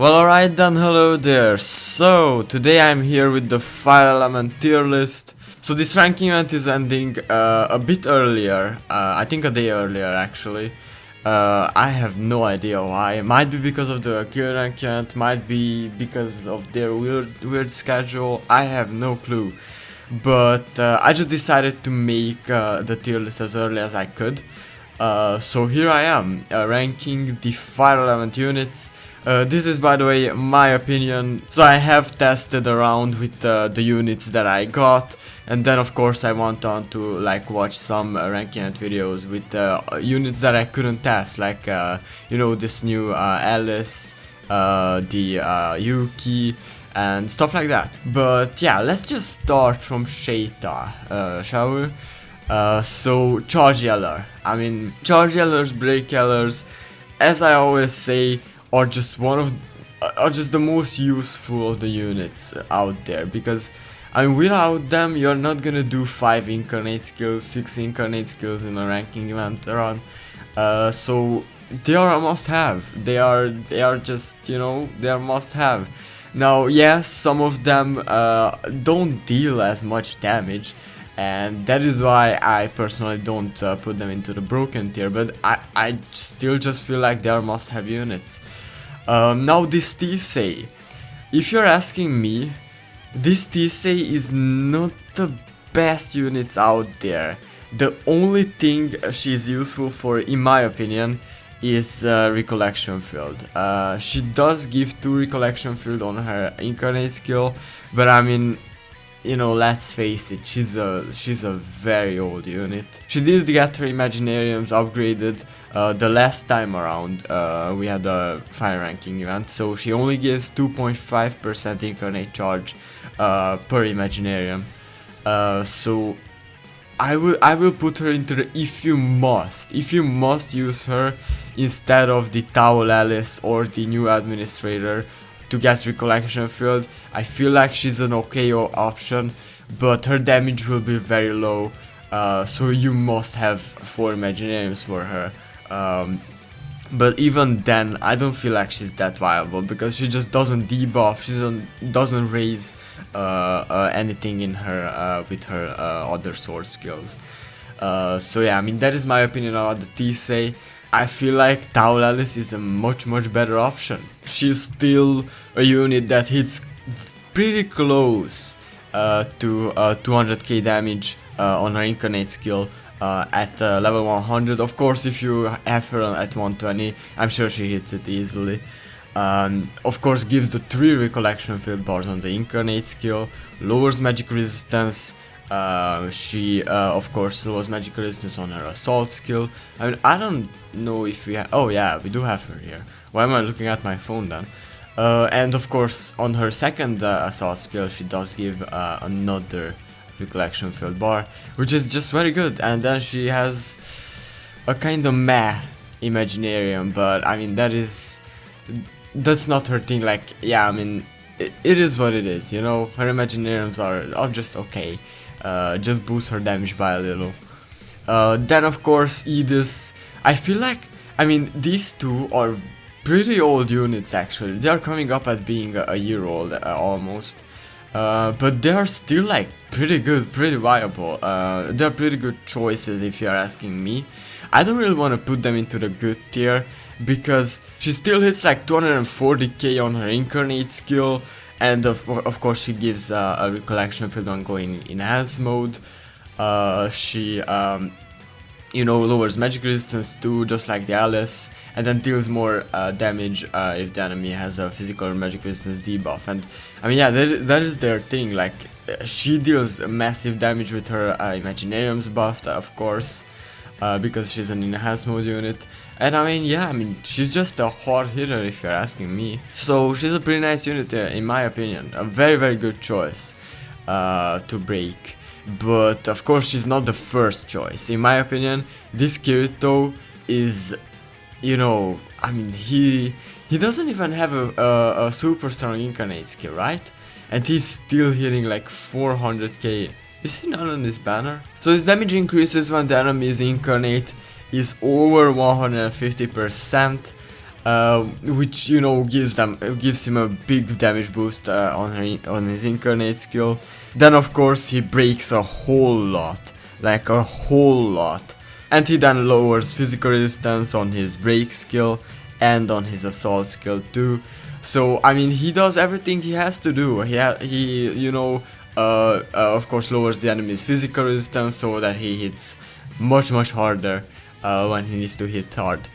Well, alright then, hello there. So, today I'm here with the Fire Element tier list. So this ranking event is ending a bit earlier, I think a day earlier actually. I have no idea why. It might be because of the kill rank event, might be because of their weird schedule, I have no clue. But I just decided to make the tier list as early as I could. So here I am, ranking the Fire Element units. This is, by the way, my opinion, so I have tested around with the units that I got, and then of course I went on to like watch some ranking event videos with units that I couldn't test, like you know, this new Alice, the Yuki, and stuff like that. But yeah, let's just start from Shayta, shall we? So charge yeller. I mean, charge yellers, break yellers, as I always say, are just the most useful of the units out there, because I mean, without them you're not gonna do 5 incarnate skills, 6 incarnate skills in a ranking event run. So they are a must have. They are just, you know, they are must have. Now yes, some of them don't deal as much damage, and that is why I personally don't put them into the broken tier, but I still just feel like they are must have units. Now this Tisei, if you're asking me, this Tisei is not the best units out there. The only thing she's useful for, in my opinion, is recollection field. She does give 2 recollection field on her incarnate skill, but I mean, you know, let's face it, she's a very old unit. She did get her Imaginariums upgraded the last time around we had a fire ranking event, so she only gives 2.5% incarnate charge per Imaginarium. So I will put her into the if you must use her instead of the Towel Alice or the new administrator to get recollection field. I feel like she's an okay option, but her damage will be very low, so you must have 4 Imaginariums for her. But even then, I don't feel like she's that viable, because she just doesn't debuff, she doesn't raise anything in her with her other sword skills. So yeah, I mean, that is my opinion about the Tisei. I feel like Towel Alice is a much better option. She's still a unit that hits pretty close to 200k damage on her incarnate skill at level 100. Of course, if you have her at 120, I'm sure she hits it easily. Of course, gives the 3 recollection field bars on the incarnate skill, lowers magic resistance. She of course lowers magic resistance on her assault skill. I mean, I don't know if we have, oh yeah, we do have her here. Why am I looking at my phone then? And of course on her second assault skill she does give another recollection field bar, which is just very good. And then she has a kind of meh Imaginarium, but I mean, that's not her thing. Like, yeah, I mean, it is what it is, you know. Her Imaginariums are just okay. Just boost her damage by a little. Then of course Edis. I feel like, I mean, these two are pretty old units actually. They are coming up at being a year old almost. But they are still like pretty good, pretty viable. They are pretty good choices if you are asking me. I don't really want to put them into the good tier, because she still hits like 240k on her incarnate skill. And of course she gives a recollection field on going enhanced mode. She you know, lowers magic resistance too, just like the Alice, and then deals more damage if the enemy has a physical or magic resistance debuff. And I mean, yeah, that is their thing. Like, she deals massive damage with her Imaginariums buffed, of course, because she's an enhanced mode unit. And I mean, yeah, I mean, she's just a hard hitter if you're asking me. So she's a pretty nice unit in my opinion. A very good choice to break. But of course she's not the first choice. In my opinion, this Kirito is, you know, I mean, he doesn't even have a super strong incarnate skill, right? And he's still hitting like 400k. Is he not on this banner? So his damage increases when the enemy is incarnate is over 150%. which, you know, gives him a big damage boost on his incarnate skill. Then of course he breaks a whole lot, like a whole lot, and he then lowers physical resistance on his break skill and on his assault skill too. So I mean, he does everything he has to do. He you know, of course lowers the enemy's physical resistance so that he hits much harder when he needs to hit hard.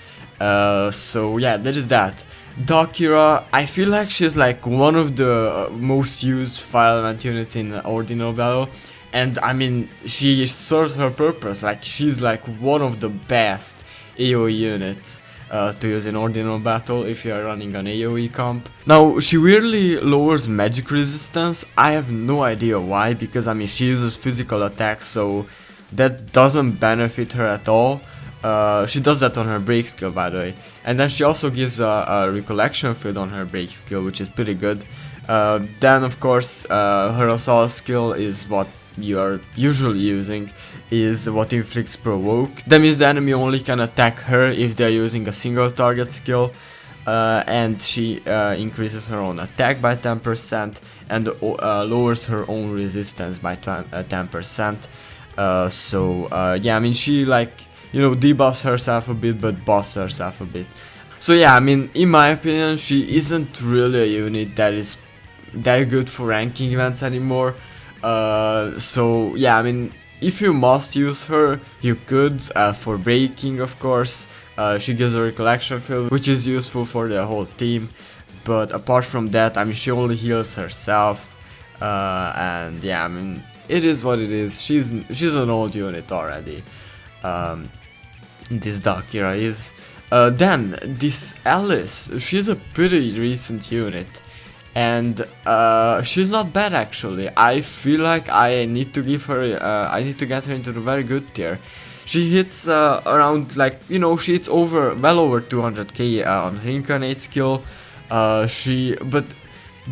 So yeah, that is that. Dakira, I feel like she's like one of the most used fire element units in Ordinal Battle, and I mean, she serves her purpose. Like, she's like one of the best AoE units to use in Ordinal Battle if you are running an AoE comp. Now, she weirdly lowers magic resistance. I have no idea why, because I mean, she uses physical attacks, so that doesn't benefit her at all. She does that on her break skill, by the way, and then she also gives a recollection field on her break skill, which is pretty good. Then of course her assault skill is what you are usually using, is what inflicts provoke. That means the enemy only can attack her if they are using a single target skill, and she increases her own attack by 10% and lowers her own resistance by 10%. Yeah, I mean, she, like, you know, debuffs herself a bit but buffs herself a bit. So yeah, I mean, in my opinion, she isn't really a unit that is that good for ranking events anymore. So yeah, I mean, if you must use her, you could, for breaking, of course. She gives a recollection field, which is useful for the whole team, but apart from that, I mean, she only heals herself, and yeah, I mean, it is what it is. She's an old unit already. This Dakira is. Then this Alice, she's a pretty recent unit, and she's not bad actually. I feel like I need to give her, I need to get her into the very good tier. She hits around, like, you know, she hits well over 200k on her incarnate skill. But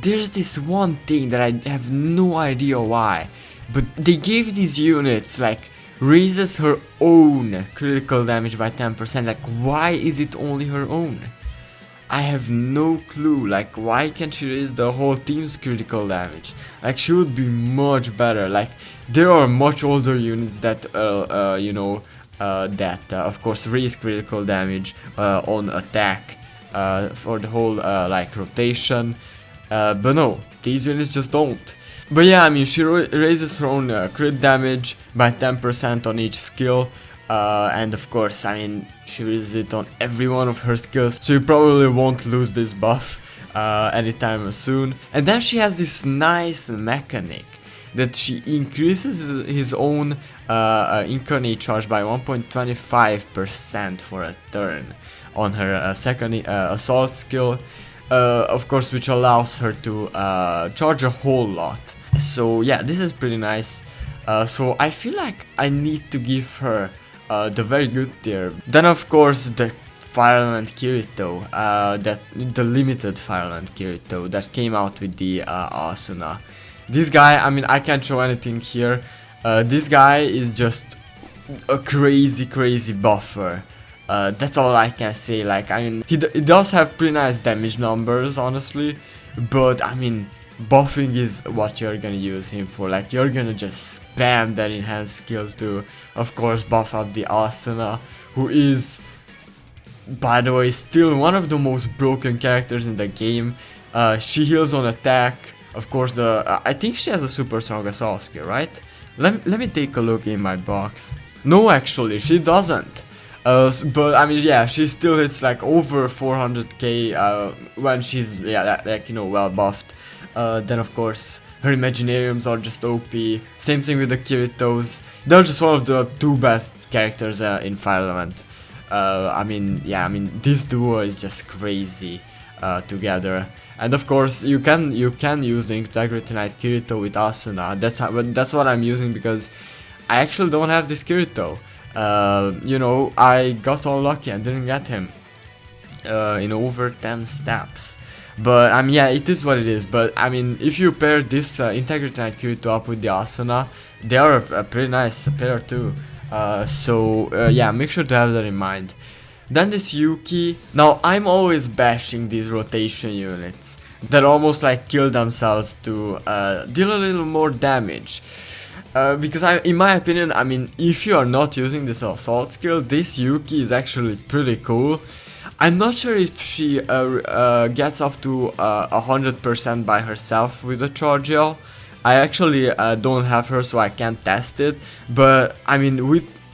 there's this one thing that I have no idea why, but they gave these units like raises her own critical damage by 10%. Like, why is it only her own? I have no clue. Like, why can't she raise the whole team's critical damage? Like, she would be much better. Like, there are much older units that you know, of course raise critical damage on attack for the whole like rotation, but no, these units just don't. But yeah, I mean, she raises her own crit damage by 10% on each skill, and of course, I mean, she raises it on every one of her skills, so you probably won't lose this buff anytime soon. And then she has this nice mechanic that she increases his own incarnate charge by 1.25% for a turn on her second assault skill. Of course, which allows her to charge a whole lot. So yeah, this is pretty nice. So I feel like I need to give her the very good tier. Then of course the Fire Element Kirito, the limited Fire Element Kirito that came out with the Asuna. This guy, I mean, I can't show anything here. This guy is just a crazy buffer. That's all I can say. Like, I mean, he does have pretty nice damage numbers, honestly, but I mean, buffing is what you're gonna use him for. Like, you're gonna just spam that enhanced skill to, of course, buff up the Asuna, who is, by the way, still one of the most broken characters in the game. She heals on attack. Of course, I think she has a super strong assault skill, right? Let me take a look in my box. No, actually, she doesn't. But I mean, yeah, she still hits like over 400k when she's, yeah, like, you know, well buffed. Then of course her Imaginariums are just OP. Same thing with the Kiritos. They're just one of the two best characters in Fire Element. I mean, yeah, I mean, this duo is just crazy together. And of course you can use the Integrity Knight Kirito with Asuna. That's what I'm using, because I actually don't have this Kirito. You know, I got unlucky and didn't get him in over 10 steps. But I mean, yeah, it is what it is. But I mean, if you pair this Integrity Knight Kirito up with the Asuna, they are a pretty nice pair too. Yeah, make sure to have that in mind. Then this Yuki. Now I'm always bashing these rotation units that almost like kill themselves to deal a little more damage. Because in my opinion, I mean, if you are not using this assault skill, this Yuki is actually pretty cool. I'm not sure if she gets up to 100% by herself with the charge gel. I actually don't have her, so I can't test it. But I mean,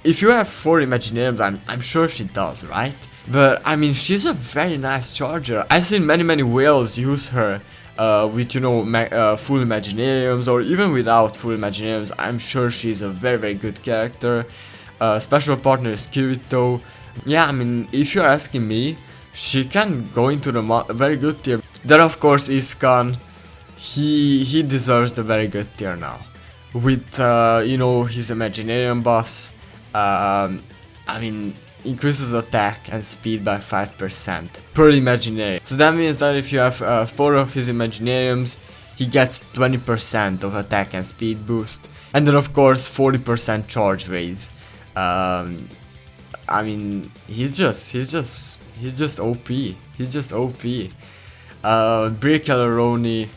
if you have 4 Imaginariums, I'm sure she does, right? But I mean, she's a very nice charger. I've seen many whales use her with, you know, full Imaginariums, or even without full Imaginariums. I'm sure she's a very good character. Special partner is Kirito. Yeah, I mean, if you're asking me, she can go into the very good tier. Then of course Iskan, he deserves the very good tier now. With, you know, his Imaginarium buffs, I mean, increases attack and speed by 5% per Imaginarium. So that means that if you have 4 of his Imaginariums, he gets 20% of attack and speed boost. And then of course 40% charge raise. I mean, he's just OP. He's just OP. Break Killer Roni,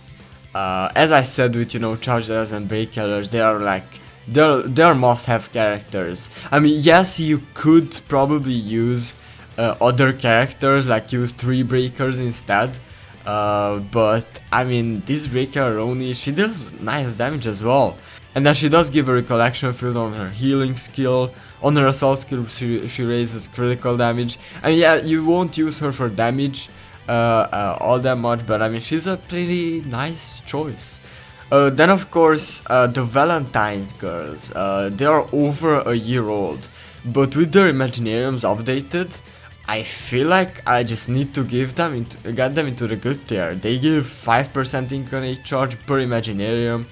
as I said, with, you know, chargers and break killers, they are like, they're must-have characters. I mean, yes, you could probably use other characters, like use 3 breakers instead. But I mean, this break killer Roni, she deals nice damage as well. And then she does give a recollection field on her healing skill. On her assault skill, she raises critical damage. And yeah, you won't use her for damage all that much, but I mean, she's a pretty nice choice. Then of course, the Valentine's girls, they are over a year old, but with their Imaginariums updated, I feel like I just need to get them into the good tier. They give 5% incarnate charge per Imaginarium,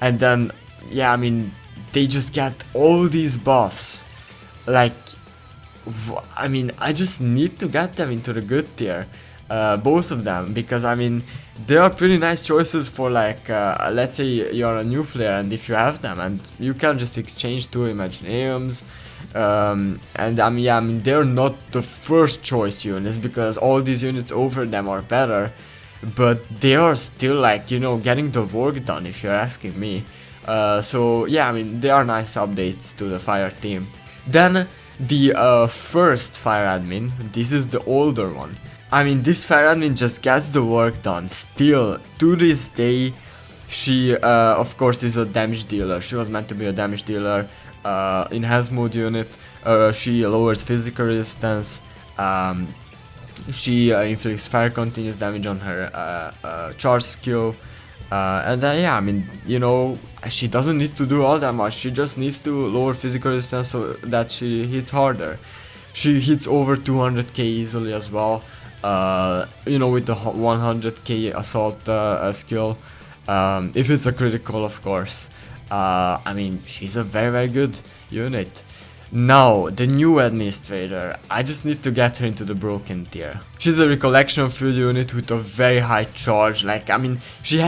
and then, yeah, I mean, they just get all these buffs. Like, I mean, I just need to get them into the good tier. Both of them, because I mean, they are pretty nice choices for, like, let's say you're a new player and if you have them and you can just exchange 2 Imaginariums, and I mean, yeah, I mean, they're not the first choice units because all these units over them are better, but they are still, like, you know, getting the work done if you're asking me. So yeah, I mean, they are nice updates to the fire team. Then the first fire admin, this is the older one. I mean, this fire admin just gets the work done. Still, to this day, she of course is a damage dealer. She was meant to be a damage dealer. Enhanced mode unit. She lowers physical resistance. She inflicts fire continuous damage on her charge skill. And then, yeah, I mean, you know, she doesn't need to do all that much. She just needs to lower physical resistance so that she hits harder. She hits over 200k easily as well. You know, with the 100k assault skill, if it's a critical, of course. I mean, she's a very good unit. Now, the new administrator, I just need to get her into the broken tier. She's a recollection field unit with a very high charge. Like, I mean, she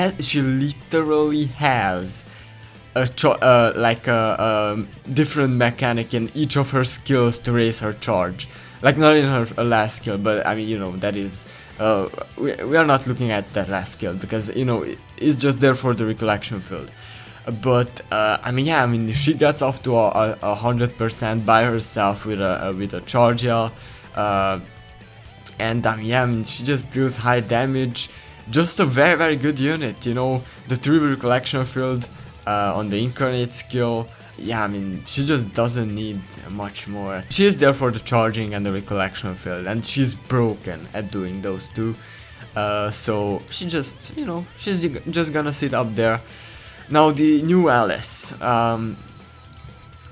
literally has a different mechanic in each of her skills to raise her charge. Like, not in her last skill, but I mean, you know, that is, we are not looking at that last skill because, you know, it's just there for the recollection field. But I mean, yeah, I mean, she gets up to 100% by herself with a charge gel, and yeah, I mean, she just deals high damage. Just a very good unit, you know. The 3 recollection field on the incarnate skill. Yeah, I mean, she just doesn't need much more. She is there for the charging and the recollection field, and she's broken at doing those 2. So she just, you know, she's just gonna sit up there. Now the new Alice.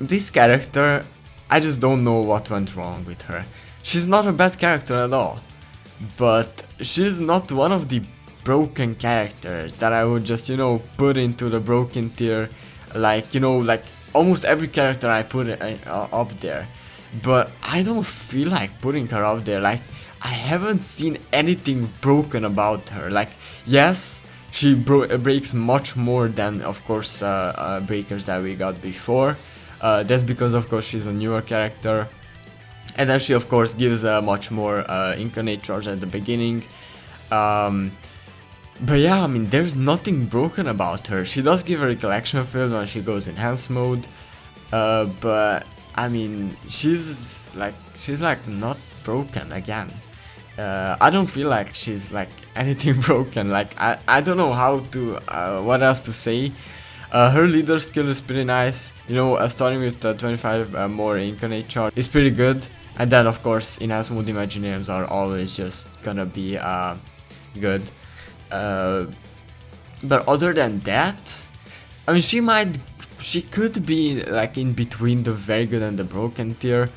This character, I just don't know what went wrong with her. She's not a bad character at all, but she's not one of the broken characters that I would just, you know, put into the broken tier. Like, you know, like almost every character I put up there, but I don't feel like putting her up there. Like, I haven't seen anything broken about her. Like, yes, she breaks much more than, of course, breakers that we got before. That's because, of course, she's a newer character. And then she of course gives a much more incarnate charge at the beginning. But yeah, I mean, there's nothing broken about her. She does give a recollection field when she goes enhanced mode, but I mean, she's like not broken again. I don't feel like she's like anything broken. Like I don't know how to what else to say. Her leader skill is pretty nice. You know, starting with 25 more incarnate charge is pretty good. And then of course enhanced mode Imaginariums are always just gonna be good. But other than that, I mean, she could be like in between the very good and the broken tier.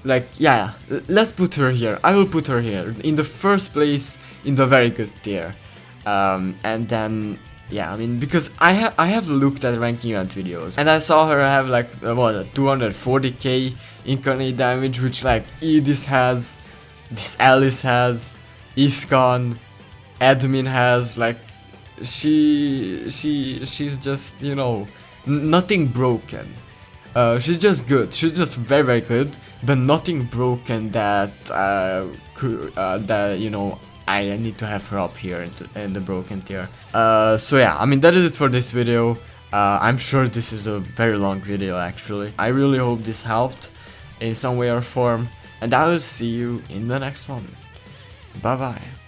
Like, yeah, let's put her here. I will put her here in the first place in the very good tier. And then, yeah, I mean, because I have looked at ranking event videos and I saw her have like what, 240k incarnate damage, which like Edis has, this Alice has, Iskon, admin has. Like, she's just, you know, nothing broken. She's just good. She's just very, very good, but nothing broken that that, you know, I need to have her up here in the broken tier. So yeah, I mean, that is it for this video. I'm sure this is a very long video actually. I really hope this helped in some way or form, and I will see you in the next one. Bye bye.